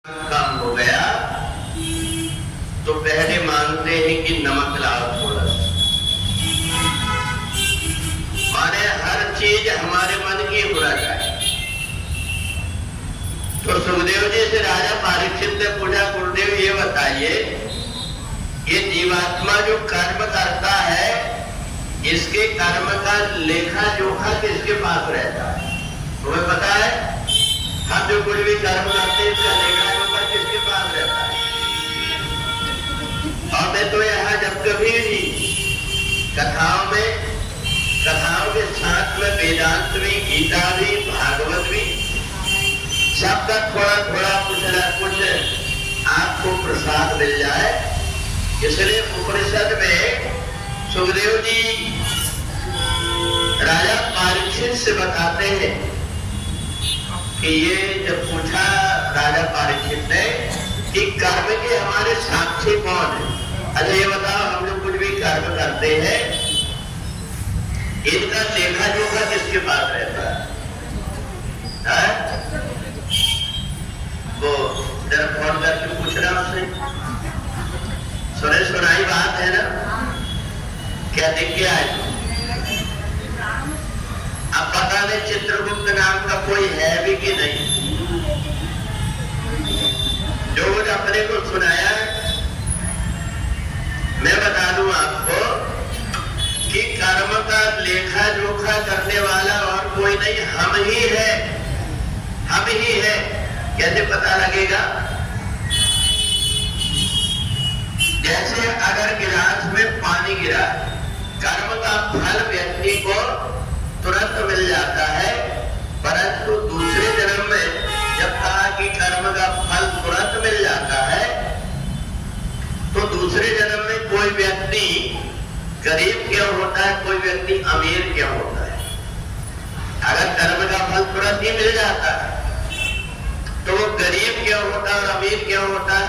काम हो गया तो पहले मांगते हैं कि नमक लाओ थोड़ा। माने हर चीज हमारे मन की होना चाहिए। तो सुखदेव जी से राजा परीक्षित ने पूछा, गुरुदेव ये बताइए, ये जीवात्मा जो कर्म करता है इसके कर्म का लेखा जोखा किसके पास रहता है? तुम्हें पता है? हम जो कुछ भी कर्म करते हैं इसका लेखा जोखा किसके पास रहता है? और मैं तो यहाँ जब कभी भी कथाओं के साथ में वेदांत भी, गीता भी, भागवत भी, सबका थोड़ा थोड़ा कुछ न कुछ आपको प्रसाद मिल जाए। इसलिए उपनिषद में सुखदेव जी राजा परीक्षित से बताते हैं कि ये जब पूछा राजा परीक्षित ने कि कर्म के हमारे साक्षी कौन है, अच्छा ये बताओ, हम लोग कुछ भी कर्म करते हैं इनका लेखा जोखा किसके पास रहता है? वो जरा फोन करके पूछ रहा उससे, सुनाई बात है ना, क्या दिख गया है? अब पता नहीं चित्रगुप्त नाम का कोई है भी कि नहीं। जो कुछ अपने को सुनाया मैं बता दूं आपको कि कर्म का लेखा जोखा करने वाला और कोई नहीं, हम ही है, हम ही है। कैसे पता लगेगा? जैसे अगर गिलास में पानी गिरा, कर्म का फल व्यक्ति को तुरंत मिल जाता है, परंतु दूसरे जन्म में जब कहा कि कर्म का फल तुरंत मिल जाता है, तो दूसरे जन्म में कोई व्यक्ति गरीब क्यों होता है, कोई व्यक्ति अमीर क्यों होता है? अगर कर्म का फल तुरंत ही मिल जाता है तो वो गरीब क्यों होता है और अमीर क्यों होता है?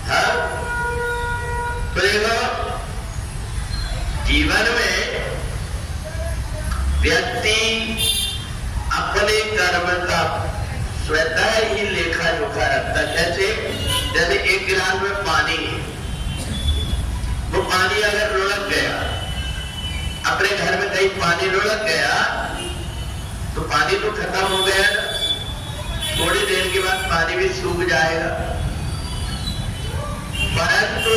हाँ? तो देखो, जीवन में व्यक्ति अपने कर्म का स्वतः ही लेखा जोखा रखता है। जैसे एक गिलास में पानी है, वो पानी अगर लुढ़क गया, अपने घर में कहीं पानी लुढ़क गया तो पानी तो खत्म हो गया ना, थोड़ी देर के बाद पानी भी सूख जाएगा। परंतु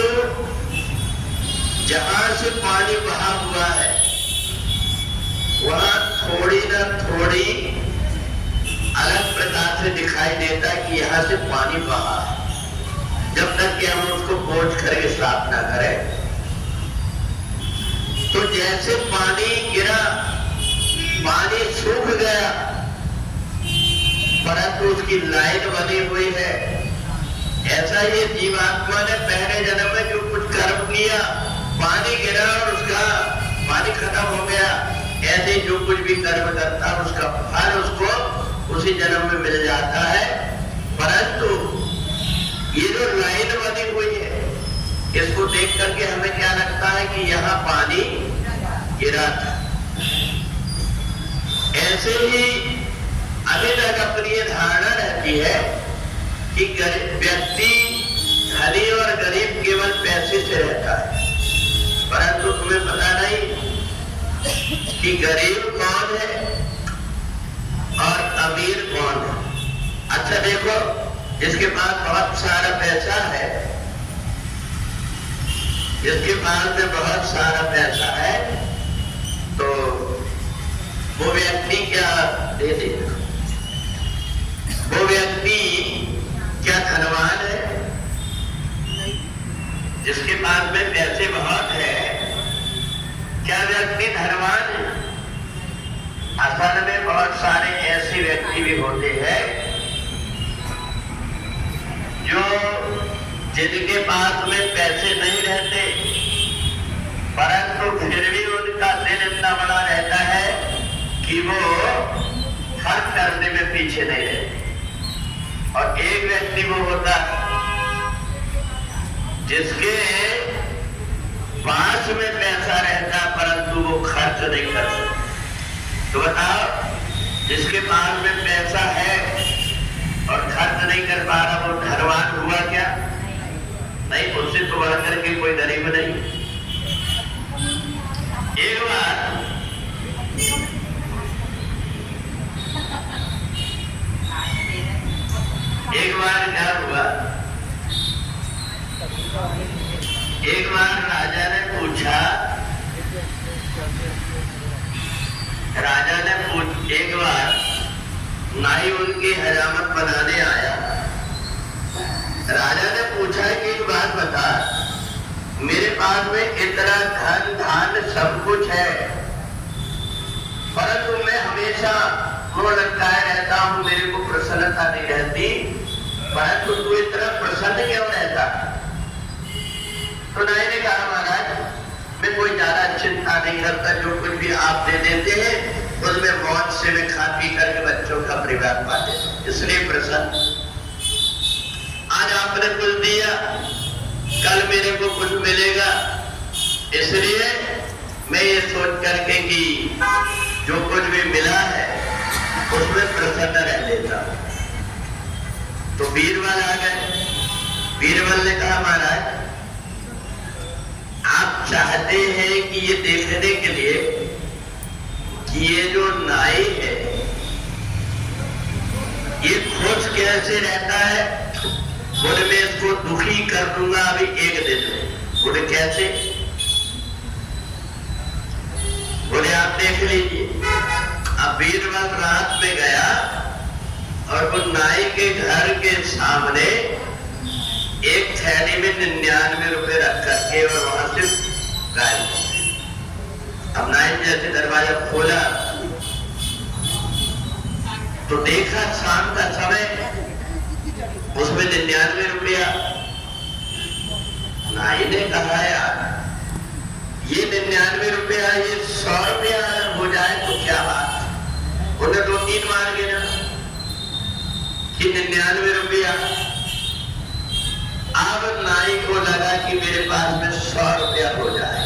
जहां से पानी बहा हुआ है वहां थोड़ी ना थोड़ी अलग प्रकार से दिखाई देता है कि यहां से पानी बहा है, जब तक कि हम उसको पोंछ करके साफ ना करें। तो जैसे पानी गिरा, पानी सूख गया, परंतु उसकी लाइन बनी हुई है। ऐसा ये जीवात्मा ने पहले जन्म में जो कुछ कर्म किया, पानी गिरा और उसका पानी खत्म हो गया, ऐसे जो कुछ भी कर्म करता है उसका फल उसको उसी जन्म में मिल जाता है। परंतु ये जो लाइन बनी हुई है, इसको देख करके हमें क्या लगता है कि यहाँ पानी गिरा था। ऐसे ही अभी तक अपनी धारणा रहती है कि व्यक्ति धनी और गरीब केवल पैसे से रहता है, परंतु तुम्हें पता नहीं कि गरीब कौन है और अमीर कौन है। अच्छा देखो, जिसके पास बहुत सारा पैसा है, जिसके पास में बहुत सारा पैसा है, तो वो व्यक्ति क्या दे देगा? वो व्यक्ति क्या धनवान है? जिसके पास में पैसे बहुत है, क्या व्यक्ति धनवान है? असल में बहुत सारे ऐसे व्यक्ति भी होते हैं जो जिनके पास में पैसे नहीं रहते, परंतु फिर भी उनका दिल इतना बड़ा रहता है कि वो खर्च करने में पीछे नहीं रहते। और एक व्यक्ति वो होता है जिसके पास में पैसा रहता परंतु वो खर्च नहीं कर सकता। तो बताओ, जिसके पास में पैसा है कोई गरीब नहीं। एक बार क्या हुआ, एक बार राजा ने पूछा, एक बार नाई उनकी हजामत बनाने आया। राजा ने पूछा कि एक बात बता, मेरे पास में इतना धन धान सब कुछ है, परंतु मैं हमेशा मुंह लटकाए रहता हूँ, मेरे को प्रसन्नता नहीं रहती, परंतु तू इतना प्रसन्न क्यों रहता? तो नाई ने कहा, महाराज मैं कोई ज्यादा चिंता नहीं करता, जो कुछ भी आप दे देते हैं उसमें मौज से मैं खा पी करके बच्चों का परिवार पाले, इसलिए प्रसन्न। आज आपने कुछ दिया, कल मेरे को कुछ मिलेगा, इसलिए मैं ये सोच करके कि जो कुछ भी मिला है उसमें प्रसन्न रह लेता। तो बीरबल आ गए। बीरबल ने कहा, महाराज आप चाहते हैं कि ये देखने के लिए कि ये जो नाई है ये खुश कैसे रहता है, बोले मैं इसको दुखी कर दूंगा अभी एक दिन में। बोले कैसे? बोले आप देख लीजिए। अब बीरबल रात में गया और वो नाई के घर के सामने एक थैली में 99 रुपए रख करके और वहां से गायब हो गए। अब नाई जैसे दरवाजा खोला तो देखा शाम का समय, उसमें 99 रुपया। नाई ने कहा, यार ये 99 रुपया, ये 100 रुपया अगर हो जाए तो क्या बात। उन्हें 2-3 मार गिना कि 99 रुपया। अब नाई को लगा कि मेरे पास में 100 रुपया हो जाए।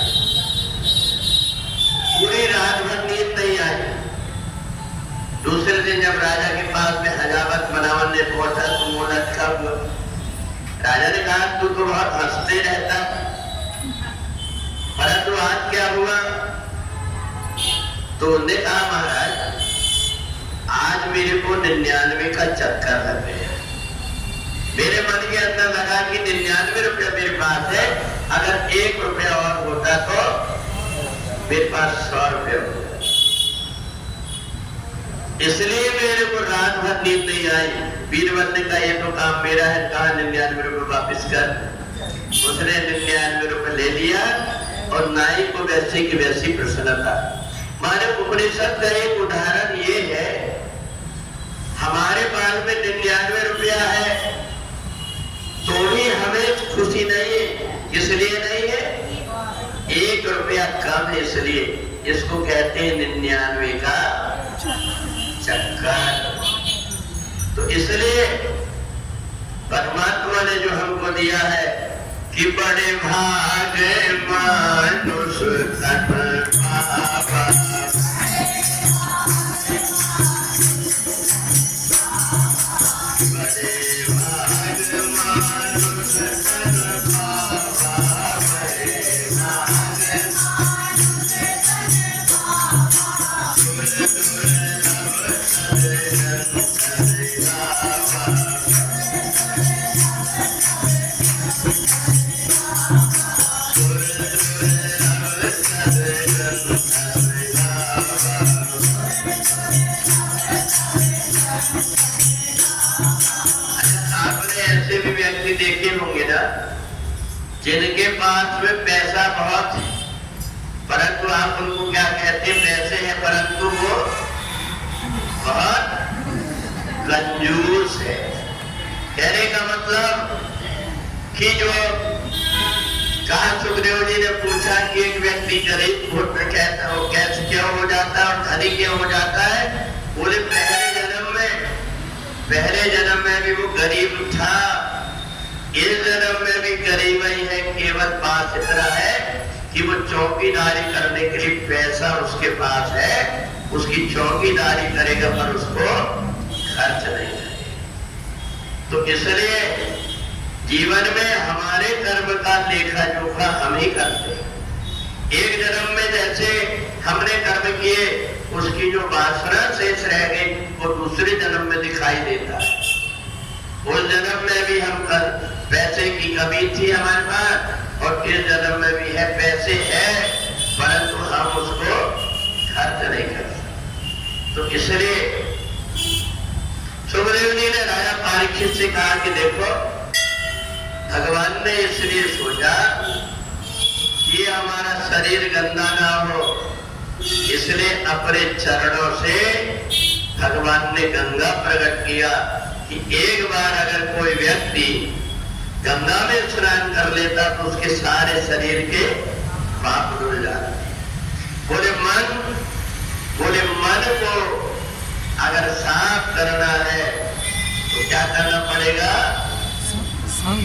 पूरी रात भर नींद नहीं आई। दूसरे दिन जब राजा के पास में हजामत बनावन ने पहुंचा तो मुंह लटका हुआ। राजा ने कहा, तू तो बहुत हंसते रहता, परंतु आज क्या हुआ? तो उन्होंने कहा, महाराज आज मेरे को 99 का चक्कर लग गया। मेरे मन के अंदर लगा कि 99 रुपया मेरे पास है, अगर 1 रुपया और होता तो मेरे पास 100 रुपया होता। इसलिए मेरे को रात भर नींद नहीं आई। बीरबल ने कहा, ये तो काम मेरा है, कहा 99 रुपये वापिस कर। उसने 99 रुपये ले लिया और नाई को वैसे की वैसी प्रसन्नता। माने उपनिषद का एक उदाहरण ये है, हमारे पास में 99 रुपया है तो भी हमें खुशी नहीं है। इसलिए नहीं है, 1 रुपया कम है, इसलिए इसको कहते हैं 99 का चक्कर। तो इसलिए परमात्मा ने जो हमको दिया है कि बड़े भाग मनुष्य तन पावा, देखे होंगे ना, जिनके पास में पैसा बहुत है, परंतु आप उनको क्या कहते हैं? पैसे हैं परंतु वो बहुत कंजूस है। कहने का मतलब कि जो कहा, सुखदेव जी ने पूछा कि एक व्यक्ति गरीब पुत्र कहता हो कैसे क्यों हो जाता है और धनी क्यों हो जाता है? बोले पहले जन्म में भी वो गरीब था, इस जन्म में भी गरीब ही है, केवल पास इतना है कि वो चौकीदारी करने के लिए पैसा उसके पास है, उसकी चौकीदारी करेगा पर उसको खर्च नहीं करेगा। तो इसलिए जीवन में हमारे कर्म का लेखा जोखा हम ही करते हैं। एक जन्म में जैसे हमने कर्म किए, उसकी जो वासना शेष रह गई वो दूसरे जन्म में दिखाई देता है। उस जन्म में भी हम पैसे की कमी थी हमारे पास, और इस जन्म में भी है, पैसे है, परंतु हम उसको खर्च नहीं कर सकते। तो इसलिए सुखदेव जी ने राजा परीक्षित से कहा कि देखो, भगवान ने इसलिए सोचा कि हमारा शरीर गंदा ना हो, इसलिए अपने चरणों से भगवान ने गंगा प्रकट किया कि एक बार अगर कोई व्यक्ति गंगा में स्नान कर लेता तो उसके सारे शरीर के पाप धुल जाते। बोले मन को अगर साफ करना है तो क्या करना पड़ेगा?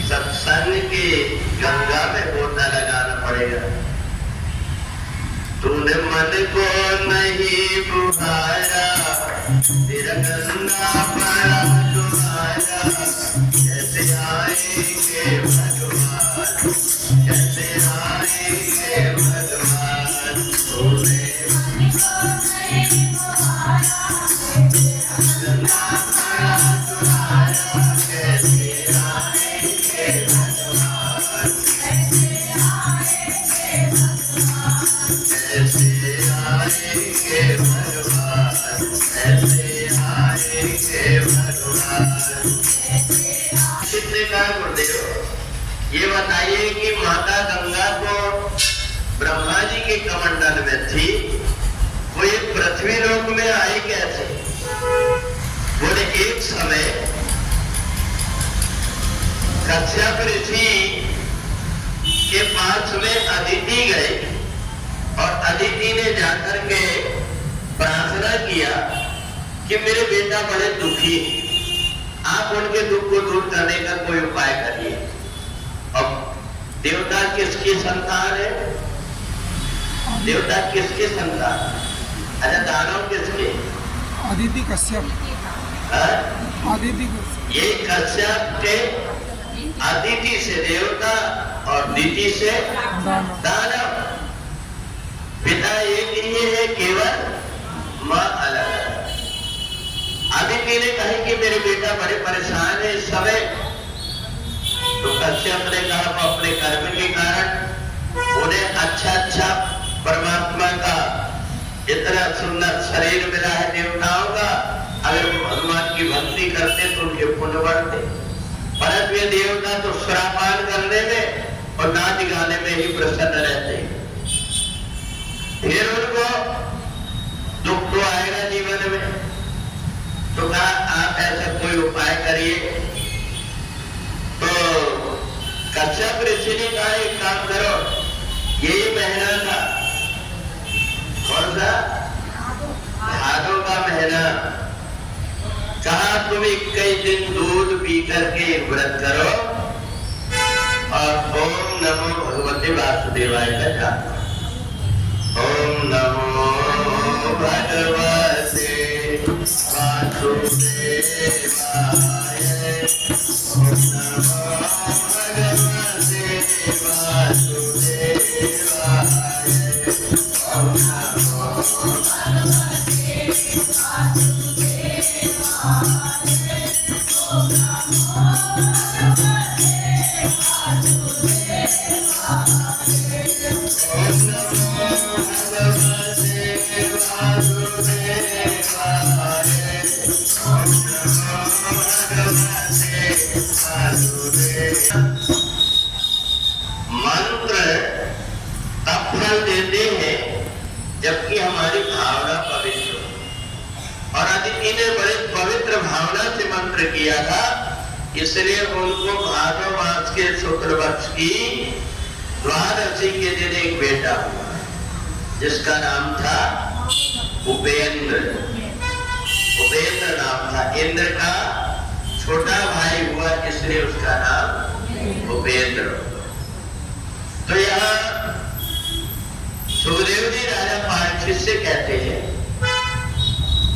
सत्संग की गंगा में गोता लगाना पड़ेगा। तूने मन को नहीं बुझाया, तेरा गंगा पड़ा डुबाया, कैसे आएंगे भगवान, कैसे आएंगे भगवान, तूने ये बताइए कि माता गंगा को ब्रह्मा जी के कमंडल में थी, वो ये पृथ्वी लोक में आई कैसे? बोले एक समय कश्यप ऋषि के पास में अदिति गए, और अदिति ने जाकर के प्रार्थना किया कि मेरे बेटा बड़े दुखी, आप उनके दुख को दूर करने का कोई उपाय करिए। अब देवता किसकी संतान है? देवता किसके संतान? अच्छा, दानव किसके? अदिति कश्यप। अदिति ये कश्यप के अदिति से देवता और दिति से दानव। पिता एक ही है, केवल माँ अलग है। अदिति ने कहा कि मेरे बेटा बड़े परेशान है इस समय, तो कश्यप ने कहा वो अपने कर्म के कारण उन्हें अच्छा परमात्मा का इतना सुंदर शरीर मिला है देवताओं का, अगर वो भगवान की भक्ति करते तो उनके पुण्य बढ़ते, परंतु ये देवता तो सुरापान करने में और नाच गाने में ही प्रसन्न रहते। फिर उनको दुख तो आएगा जीवन में, तो कहा आप ऐसा कोई उपाय करिए। तो कश्यप ऋषि ने कहा एक काम करो, यही महीना था, कौन सा? भादों का महीना। कहा तुम 21 दिन दूध पी करके व्रत करो और ओम नमो भगवते वासुदेवाय का जाप। ओम नमो भगवते वासुदेवाय, ओम नमो भगवते वासुदेवाय, ओम नमो भगवते वासुदेवाय, ओम नमो भगवते मंत्र तब फल देते हैं जबकि हमारी भावना पवित्र हो, और अदिति ने बड़े पवित्र भावना से मंत्र किया था, इसलिए उनको भादव मास के शुक्ल पक्ष की द्वादशी के दिन एक बेटा हुआ जिसका नाम था उपेंद्र। उपेंद्र नाम था, इंद्र का छोटा भाई हुआ, इसलिए उसका नाम उपेंद्र। तो यहाँ सुखदेव जी राजा परीक्षित से कहते हैं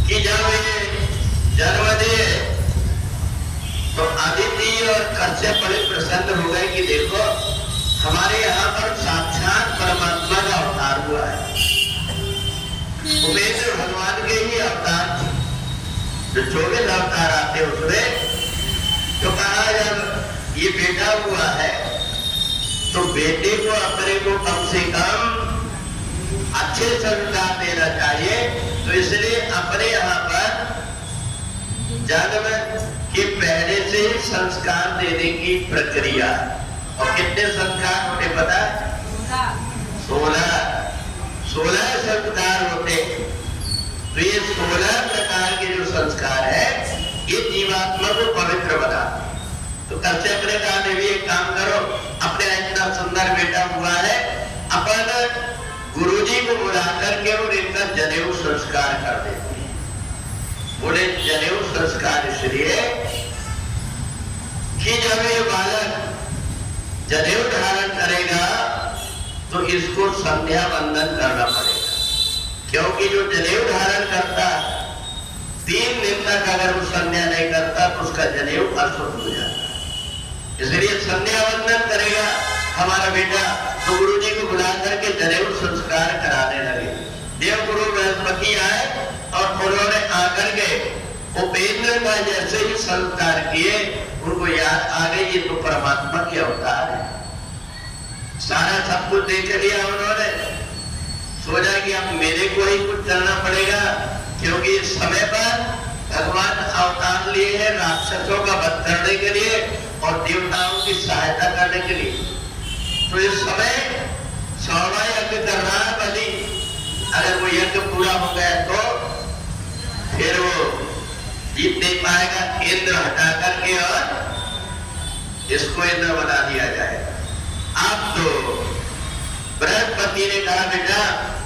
कि जब ये जन्म दिए तो तो अदिति और कश्यप बड़े प्रसन्न हो गए कि देखो हमारे यहाँ पर साक्षात परमात्मा का अवतार हुआ है। उमेश भगवान के ही अवतार थे, जो 24 अवतार आते उसमें। तो कहा जब ये बेटा हुआ है तो बेटे को अपने को कम से कम अच्छे संस्कार देना चाहिए। तो इसलिए अपने यहाँ पर जन्म के पहले से ही संस्कार देने की प्रक्रिया। और कितने संस्कार होते पता है? 16 संस्कार होते। तो ये 16 प्रकार के जो संस्कार है ये जीवात्मा को पवित्र बना। तो कश्यप ने कहा देवी एक काम करो, अपने इतना सुंदर बेटा हुआ है, अपन गुरुजी को बुला करके और इनका जनेऊ संस्कार कर देते हैं। बोले जनेऊ संस्कार इसलिए कि जब ये बालक जनेऊ धारण करेगा तो इसको संध्या वंदन करना पड़ेगा, क्योंकि जो जनेऊ धारण करता 3 दिन तक अगर वो संध्या नहीं करता तो उसका जनेऊ अशुद्ध हो जाता है। इसलिए संध्या वंदन करेगा हमारा बेटा। तो गुरु जी को बुला करके जनेऊ संस्कार कराने लगे। देव गुरु बृहस्पति आए और उन्होंने आकर के उपेंद्र का जैसे ही संस्कार किए उनको याद आ गई ये तो परमात्मा के अवतार है। सारा सब कुछ देख लिया उन्होंने, सोचा कि अब मेरे को ही कुछ करना पड़ेगा, क्योंकि इस समय पर भगवान अवतार लिए हैं राक्षसों का वध करने के लिए और देवताओं की सहायता करने के लिए। तो इस समय 100वां यज्ञ कर रहा है बलि। अगर वो यज्ञ पूरा हो गया तो फिर वो जीत नहीं पाएगा। इंद्र हटा करके और इसको इंद्र बना दिया जाएगा। अब तो बृहस्पति ने कहा बेटा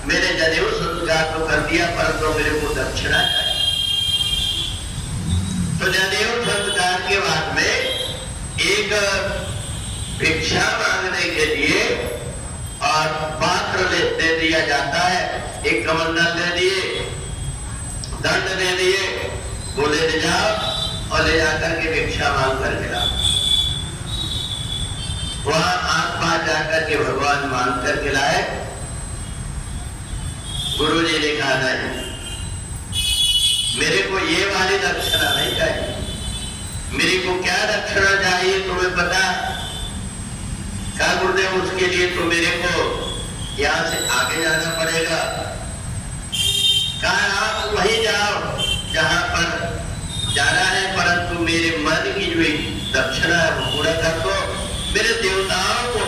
मेरे जनेऊ संस्कार तो कर दिया परंतु मेरे को दक्षिणा चाहिए। तो जनेऊ संस्कार के बाद में एक भिक्षा मांगने के लिए और पात्र दे दिया जाता है। एक कमंडल दे दिए, दंड दे दिए, बोले ले जाओ और ले जाकर के भिक्षा मांग कर गिरा। वहां आस-पास जाकर के भगवान मांग कर के लाए। गुरु जी ने कहा नहीं, मेरे को ये वाली दक्षिणा नहीं चाहिए। मेरे को क्या दक्षिणा चाहिए तुम्हें पता? क्या गुरुदेव उसके लिए तो मेरे को यहाँ से आगे जाना पड़ेगा। कहा आप वही जाओ जहां पर जाना है, परंतु मेरे मन की जो दक्षिणा है वो पूरा कर दो। मेरे देवताओं को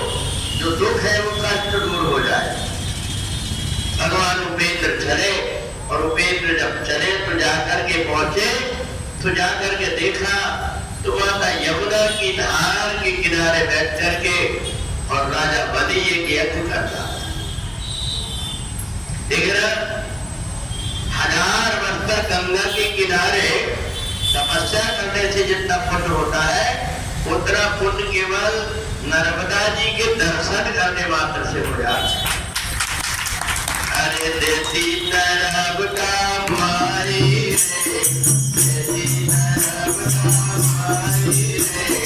जो दुख है वो कष्ट दूर हो जाए। भगवान उपेंद्र चले और उपेंद्र जब चले तो जाकर के पहुंचे तो जाकर के देखा तो माता यमुना की धार के किनारे बैठ करके और राजा बलि एक यज्ञ करता। देख रहा 1000 वर्ष तक गंगा के किनारे तपस्या करने से जितना पुण्य होता है उतना पुण्य केवल नर्मदा जी के दर्शन करने मात्र से हो जाता है। अरे देसी नर्मदा माई रे, देसी नर्मदा माई रे,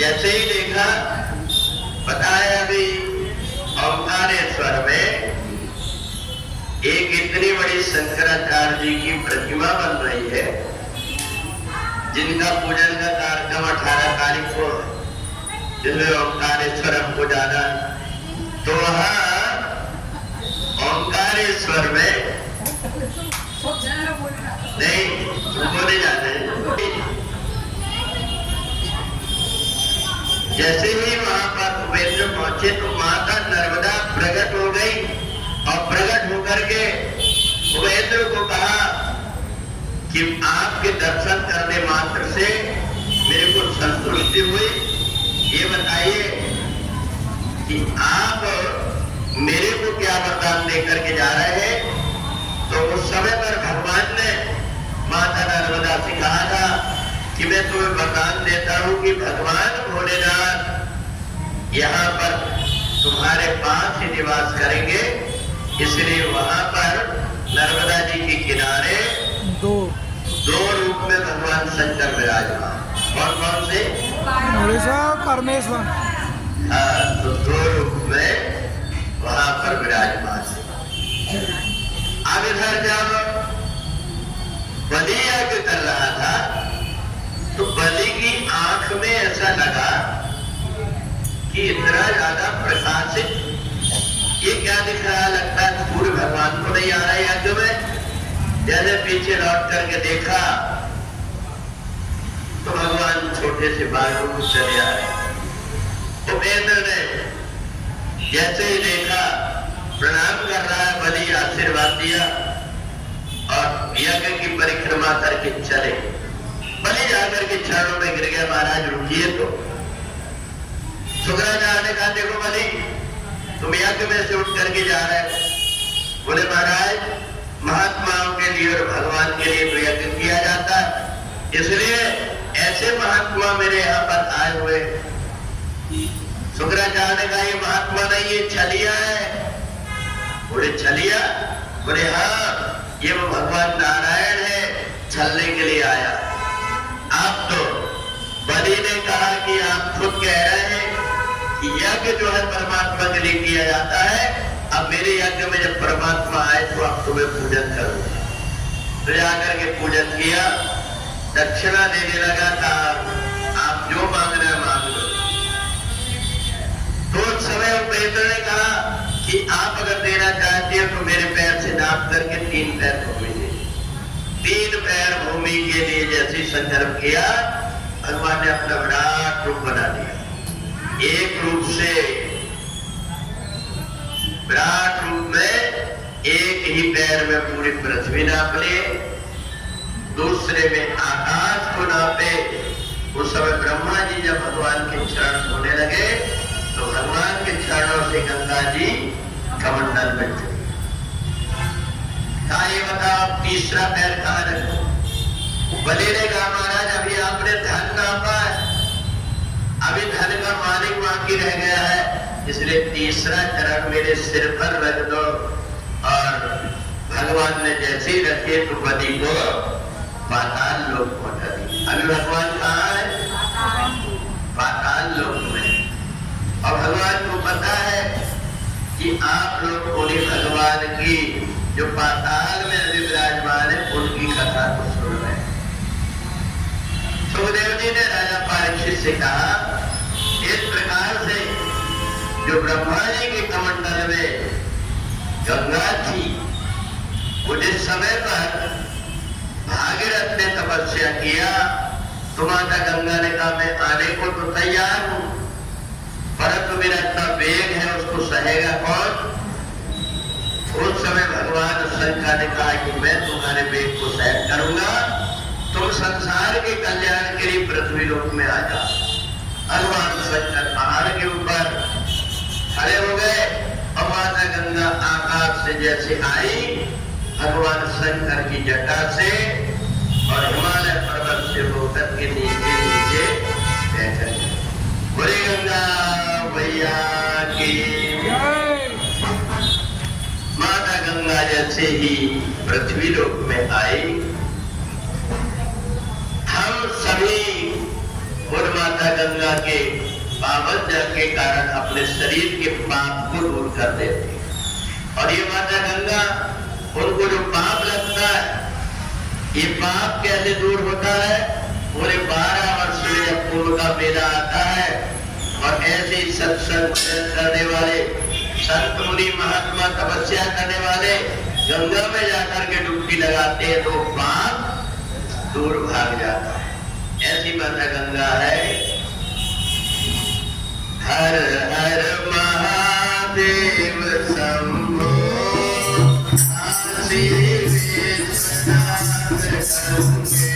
जैसे ही देखा, बताया अभी ओंकारेश्वर में एक इतनी बड़ी शंकराचार्य जी की प्रतिमा बन रही है, जिनका पूजन का कार्यक्रम 18 तारीख को, जिसमें ओंकारेश्वर हमको जाना। तो वहां ओंकारेश्वर में नहीं, तुमको नहीं जाना है। जैसे ही वहां पर कुबेर पहुंचे तो माता नर्मदा प्रकट हो गई और प्रकट होकर के कुबेर को कहा कि आपके दर्शन करने मात्र से मेरे को संतुष्टि हुई। ये बताइए कि आप मेरे को क्या वरदान देकर के जा रहे हैं। तो उस समय पर भगवान ने माता नर्मदा से कहा था कि मैं तुम्हें वरदान देता हूं कि भगवान भोलेनाथ यहाँ पर तुम्हारे पास ही निवास करेंगे। इसलिए वहां पर नर्मदा जी के किनारे दो रूप में भगवान शंकर विराजमान। कौन कौन से? परमेश्वर। तो दो रूप में वहां पर विराजमान है। अब इधर जब बलि यज्ञ कर रहा था तो बलि की आंख में ऐसा लगा कि इतना ज्यादा प्रकाशित, ये क्या दिख रहा, लगता है सूर्य भगवान को नहीं आ रहा है यज्ञ में। जैसे पीछे लौट करके देखा तो भगवान छोटे से बालों को चले आ रहे। उपेंद्र ने जैसे ही देखा, प्रणाम कर रहा है, बलि आशीर्वाद दिया और यज्ञ की परिक्रमा करके चले। बलि जाकर के चरणों में गिर गया, महाराज रुकिए। तो शुक्राचार्य ने कहा, देखो बलि, तुम यज्ञ में से उठ करके जा रहे हो। बोले महाराज, महात्माओं के लिए और भगवान के लिए तो यज्ञ किया जाता है, इसलिए ऐसे महात्मा मेरे यहाँ पर आए हुए। शुक्राचार्य ने कहा, ये महात्मा नहीं, ये छलिया है। बोले छलिया? बोले हाँ, ये वो भगवान नारायण है, छलने के लिए आया। आप तो बलि ने कहा कि आप खुद कह रहे हैं कि यज्ञ जो है परमात्मा के लिए किया जाता है। अब मेरे यज्ञ में जब परमात्मा आए तो आप तुम्हें पूजन करूंगा। तो जाकर के पूजन किया, दक्षिणा देने लगा था, आप जो मांगना है मांग लो। तो उस समय उपेंद्र ने कहा कि आप अगर देना चाहते हो तो मेरे पैर से नाप करके 3 पैर भूमि दे। 3 पैर भूमि के लिए जैसे संकल्प किया, भगवान ने अपना विराट रूप बना दिया। एक रूप से विराट रूप में एक ही पैर में पूरी पृथ्वी नाप लिए, दूसरे में आकाश को नापे। उस समय ब्रह्मा जी जब भगवान के चरण धोने लगे तो भगवान के चरणों से गंगा जी कमंडल में चली। ये बताओ, तीसरा पैर कहाँ रखो? बलि ने कहा, महाराज अभी आपने धन नापा है, अभी धन का मालिक बाकी रह गया है, इसलिए तीसरा चरण मेरे सिर पर रख दो। और भगवान ने जैसे ही रखे तो बलि को पाताल लोक पहुंचा दी। अभी भगवान कहाँ है? पाताल लोक में। और भगवान को पता है कि आप लोग उन्हीं भगवान की जो पाताल में अभी विराजमान है उनकी कथा को सुन रहे हैं। सुखदेव जी ने राजा परीक्षित से कहा, इस प्रकार से जो ब्रह्मा जी के कमंडल में गंगा थी, वो जिस समय पर भागीरथ ने तपस्या किया तो माता गंगा ने कहा, मैं आने को तो तैयार हूं, परंतु मेरा इतना वेग है, उसको सहेगा कौन? उस समय भगवान शंकर ने कहा कि मैं तुम्हारे वेग को सहन करूंगा, तुम संसार के कल्याण के लिए पृथ्वी लोक में आ जाओ। भगवान शंकर पहाड़ के ऊपर खड़े हो गए और माता गंगा आकाश से जैसे आई, भगवान शंकर की जटा से और हिमालय पर्वत से होकर के नीचे नीचे बैठ गए। बोले गंगा मैया की माता गंगा जैसे ही पृथ्वी लोक में आई, हम सभी और माता गंगा के पावन जल के कारण अपने शरीर के पाप को दूर कर देती। और ये माता गंगा, उनको जो पाप लगता है, ये पाप कैसे दूर होता है? पूरे 12 वर्ष में जब कुंभ का मेला आता है और ऐसे सत्संग करने वाले संत मुनि महात्मा तपस्या करने वाले गंगा में जाकर के डुबकी लगाते हैं तो पाप दूर भाग जाता है। ऐसी माता गंगा है। हर हर महादेव शंभो काशी विश्वनाथ गंगे।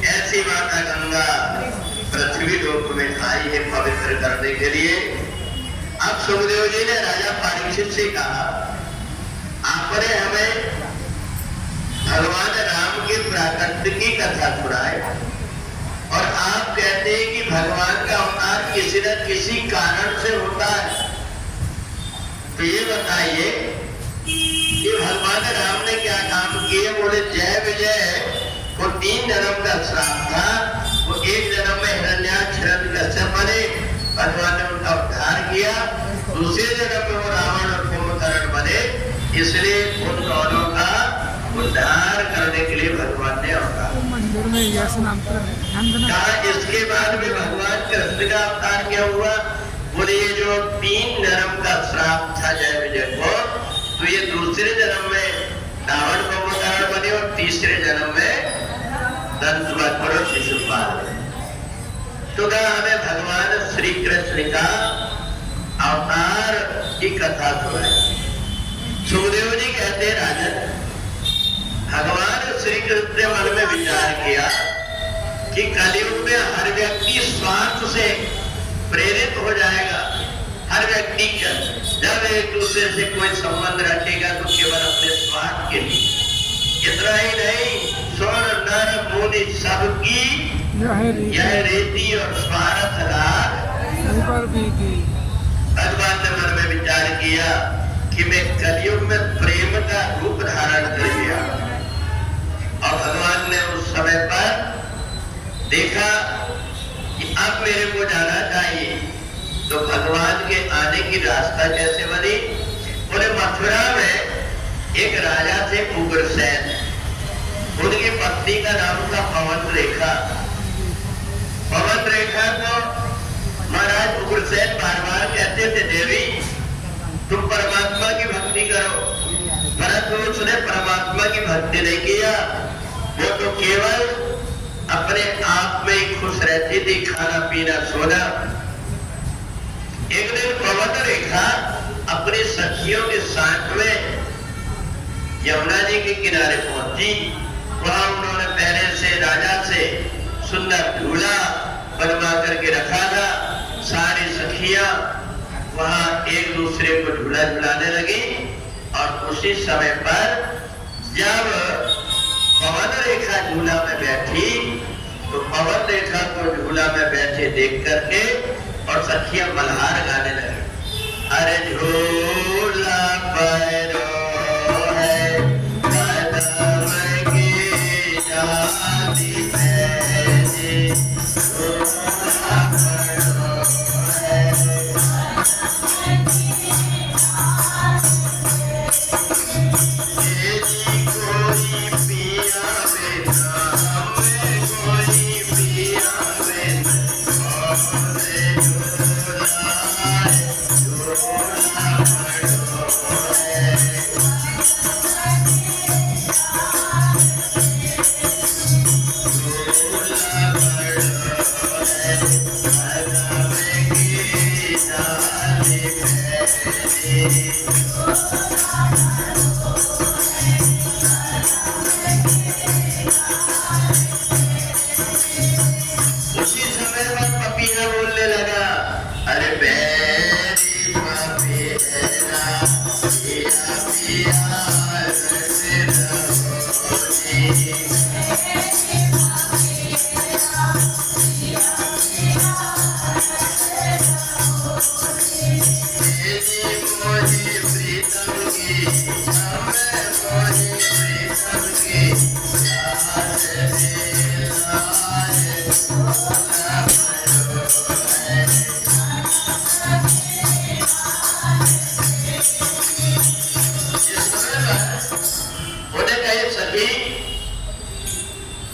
ऐसी माता गंगा पृथ्वी लोक में आई है पवित्र करने के लिए। अब सुखदेव जी ने राजा परीक्षित से कहा, आपने हमें भगवान राम की प्राकट्य की कथा सुनाए और आप कहते हैं कि भगवान का अवतार किसी न किसी कारण से होता है। तो ये बताइए कि भगवान राम ने क्या काम किए? बोले जय विजय वो 3 जन्म का श्राप था। वो 1 जन्म में हिरण्याक्ष हिरण्यकश्यप बने, भगवान ने उनका उद्धार किया। दूसरे जन्म में वो रावण और कुंभकर्ण बने, इसलिए उन दोनों का उद्धार करने के लिए भगवान ने अवतार कहा। इसके बाद में भगवान कृष्ण का अवतार क्या हुआ? बोले ये जो 3 जन्म का श्राप था जय विजय को, तो ये दूसरे जन्म में रावण कुंभकर्ण बने और तीसरे जन्म में दंतवक्र और शिशुपाल। तो कहा हमें भगवान श्री कृष्ण का अवतार की कथा सुनाई। सुखदेव जी कहते राजन, भगवान श्री कृष्ण ने मन में विचार किया कि कलयुग में हर व्यक्ति स्वार्थ से प्रेरित हो जाएगा। हर व्यक्ति जब एक दूसरे से कोई संबंध रखेगा तो केवल अपने स्वार्थ के लिए। इतना ही नहीं, स्वर नर मुनि सबकी यह रीति और स्वार्थ लाग। भगवान ने मन में विचार किया कि मैं कलयुग में प्रेम का रूप धारण कर गया। और भगवान ने उस समय पर देखा कि अब मेरे को जाना चाहिए। तो भगवान के आने की रास्ता कैसे बनी? बोले मथुरा में एक राजा थे उग्रसेन, उनकी पत्नी का नाम था पवन रेखा। पवन रेखा को महाराज उग्रसेन बार बार कहते थे, देवी तुम परमात्मा की भक्ति करो, परंतु उसने परमात्मा की भक्ति नहीं किया। वो तो केवल अपने आप में ही खुश रहती थी, खाना पीना सोना। एक दिन पवन रेखा अपनी सखियों के साथ में यमुना जी के किनारे पहुंची। वहां उन्होंने पहले से राजा से सुंदर झूला बनवा करके रखा था। सारी सखियां वहां एक दूसरे को झूला झुलाने लगी। और उसी समय पर जब पवन रेखा झूला में बैठी तो पवन रेखा को झूला में बैठे देख करके और सखियां मल्हार गाने लगी। अरे झूला पैरो है कदम की जाती है, झूला पैरो है। कोई पिया बेटा हमें, कोई पिया बेटा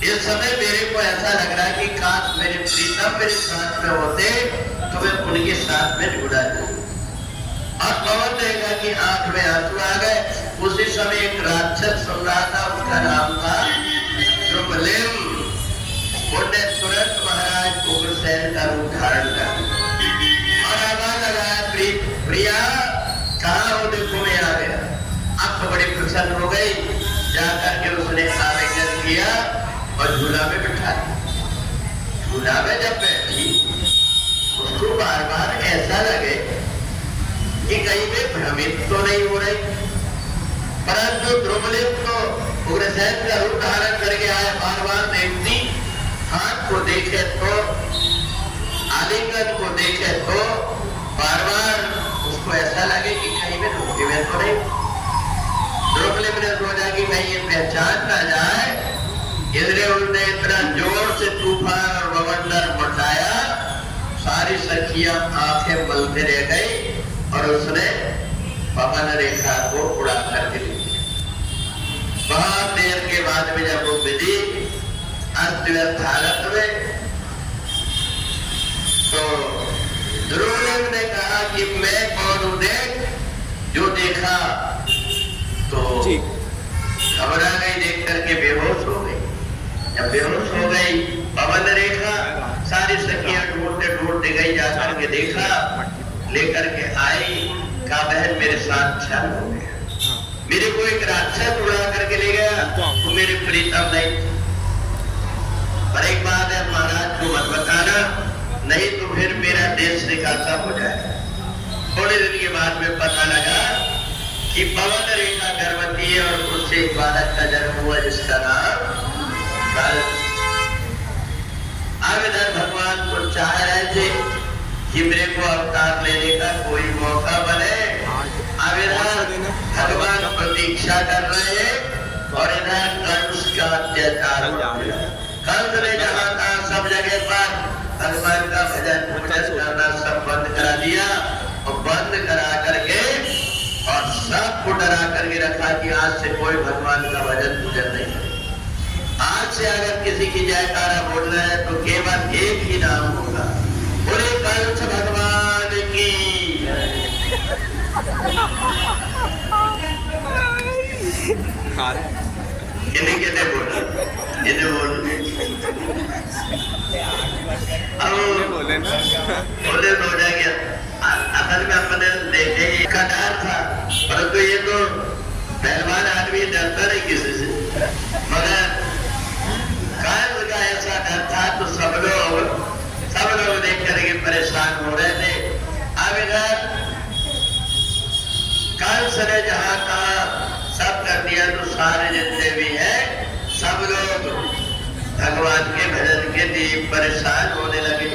इस समय मेरे को ऐसा लग रहा है कि काश मेरे प्रीतम मेरे साथ में होते तो मैं उनके साथ में जुड़ा जाऊं। और पवन देखा कि आंख में आंसू आ गए। उसी समय एक राक्षस सुन रहा था, उसका नाम था द्रुमलिम। उन्होंने तुरंत महाराज उग्रसेन का रूप धारण कर और आवाज लगाया, प्रिया कहाँ हो, देखो मैं आ गया। अब तो बड़ी प्रसन्न हो गई। जाकर के उसने आलिंगन किया और झूला में बिठा दिया। झूला में जब बैठी उसको बार बार ऐसा लगे कि कहीं में भ्रमित तो नहीं हो रही, परंतु द्रुमलिम तो उग्रसेन का रूप धारण करके आए। बार बार देखती, हाथ को देखे तो, आलिंगन को देखे तो बार बार उसको ऐसा लगे कि कहीं में धोखे में तो नहीं। द्रुमलिम ने सोचा कि कहीं ये पहचान ना जाए, इसलिए उसने इतना जोर से तूफान और बवंडर मचाया, सारी सखियां आंखें मलते रह गई और उसने पवन रेखा को उड़ा करके ले लिया। बहुत देर के बाद में जब वो विधि अस्त व्यस्त हालत में, तो द्रुमलिम ने कहा कि मैं कौन हूं, देख। जो देखा तो घबरा गई, देख करके बेहोश हो गई। जब बेहोश हो गई, पवन रेखा सारी सखियां ढूंढते ढूंढते गई, जाकर के देखा, लेकर के आई, कहा बहन मेरे साथ छल हो गया, मेरे को एक राक्षस उड़ा करके ले गया, तो मेरे प्रीतम नहीं। पर एक बात है, महाराज को मत बताना, नहीं तो फिर मेरा देश निकासा हो जाएगा। थोड़े दिन के बाद में पता लगा कि पवन रेखा गर्भवती है और उससे एक बालक का जन्म हुआ जिसका नाम कल। अब इधर भगवान को चाह रहे थे कि मेरे को अवतार लेने का कोई मौका बने। अब इधर भगवान प्रतीक्षा कर रहे हैं और इधर कंस का अत्याचार हो गया। कंस ने जहाँ था सब जगह पर भगवान का भजन पूजन करना सब बंद करा दिया और बंद करा करके और सबको डरा करके रखा कि आज से कोई भगवान का भजन पूजन नहीं। आज से अगर किसी की जयकारा बोलना है तो केवल एक ही नाम होगा, बोले कंस भगवान की। इन्हें कहते बोल, इन्हें बोल, बोले तो हो जाएगा। असल में अपने देखे का डर था, परंतु ये तो पहलवान आदमी डरता नहीं किसी से, मगर कंस का ऐसा डर था तो सब लोग देख करके परेशान हो रहे थे। अब इधर कंस ने जहाँ कहा सब कर दिया, तो सारे जितने भी हैं सब लोग भगवान के भजन के लिए परेशान होने लगे।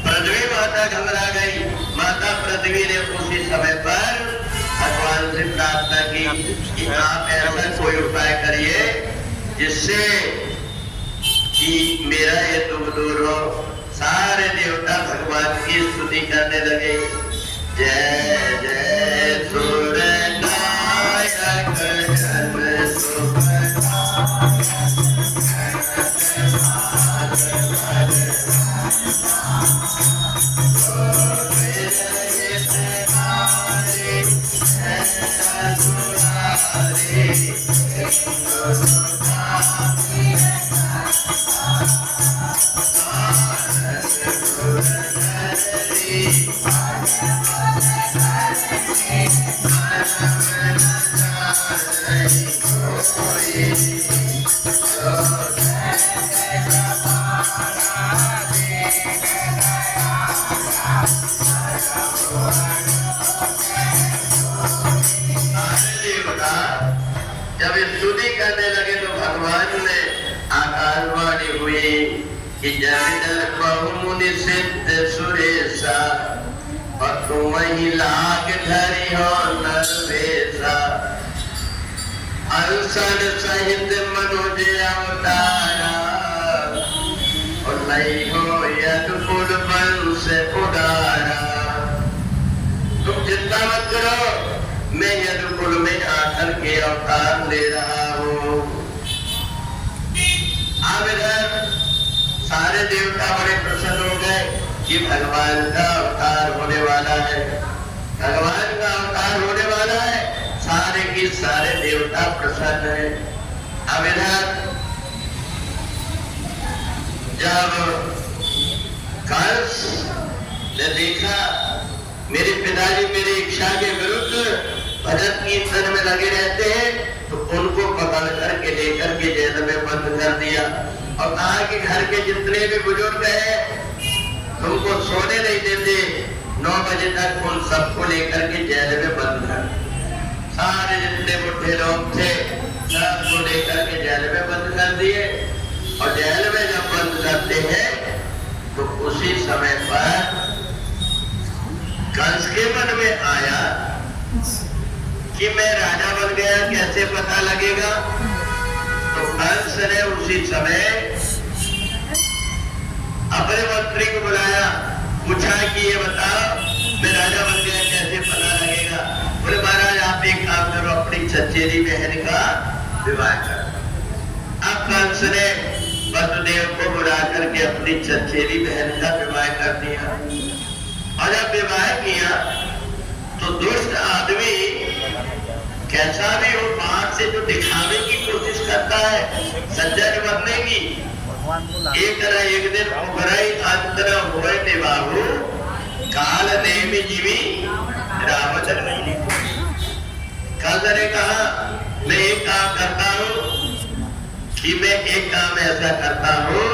पृथ्वी माता घबरा गई। माता पृथ्वी ने उसी समय पर भगवान से प्रार्थना की कि आप ऐसा कोई उपाय करिए जिससे कि मेरा ये दुख दूर हो। सारे देवता भगवान की स्तुति करने लगे, जय जय सूर्य नायक जन सुख। जब स्तुति करने लगे तो भगवान ने आकाशवाणी हुई कि जय बहुमुनि सिद्ध सुरेशा और तुम ही लाग धरि हो नरवेशा अंसन सहित मनुज अवतारा और नहीं हो यदुकुल वंश उदारा। तुम चिंता मत करो, मैं यदुकुल में आकर के अवतार ले रहा हूँ। अब इधर सारे देवता बड़े प्रसन्न हो गए कि भगवान का अवतार होने वाला है, भगवान का अवतार होने वाला है। सारे के सारे देवता प्रसन्न है। अब इधर जब कंस ने देखा मेरे पिताजी मेरी इच्छा के विरुद्ध भजन कीर्तन में लगे रहते हैं, तो उनको पकड़ करके लेकर के जेल में बंद कर दिया और कहा कि घर के जितने भी बुजुर्ग हैं तुमको सोने नहीं देते, 9 बजे तक उन सबको लेकर के जेल में बंद कर। सारे जितने बुढ़े लोग थे सबको लेकर के जेल में बंद कर दिए। और जेल में जब बंद करते हैं तो उसी समय पर कंस के मन में आया कि मैं राजा बन गया, कैसे पता लगेगा। तो कंस ने उसी समय अपने मंत्री को बुलाया, पूछा कि ये बताओ मैं राजा बन गया कैसे पता लगेगा। बोले महाराज आप एक काम करो, अपनी चचेरी बहन का विवाह करो। अब कंस ने वसुदेव को बुला करके अपनी चचेरी बहन का विवाह कर दिया। और जब विवाह किया तो दुष्ट आदमी कैसा भी हो बाहर से जो दिखाने की कोशिश करता है सज्जन बनने की, एक दिन उभराई अंतर हुए निभाहु काल नेमि जीवी रावण। कंस ने कहा मैं एक काम करता हूँ कि मैं एक काम ऐसा करता हूँ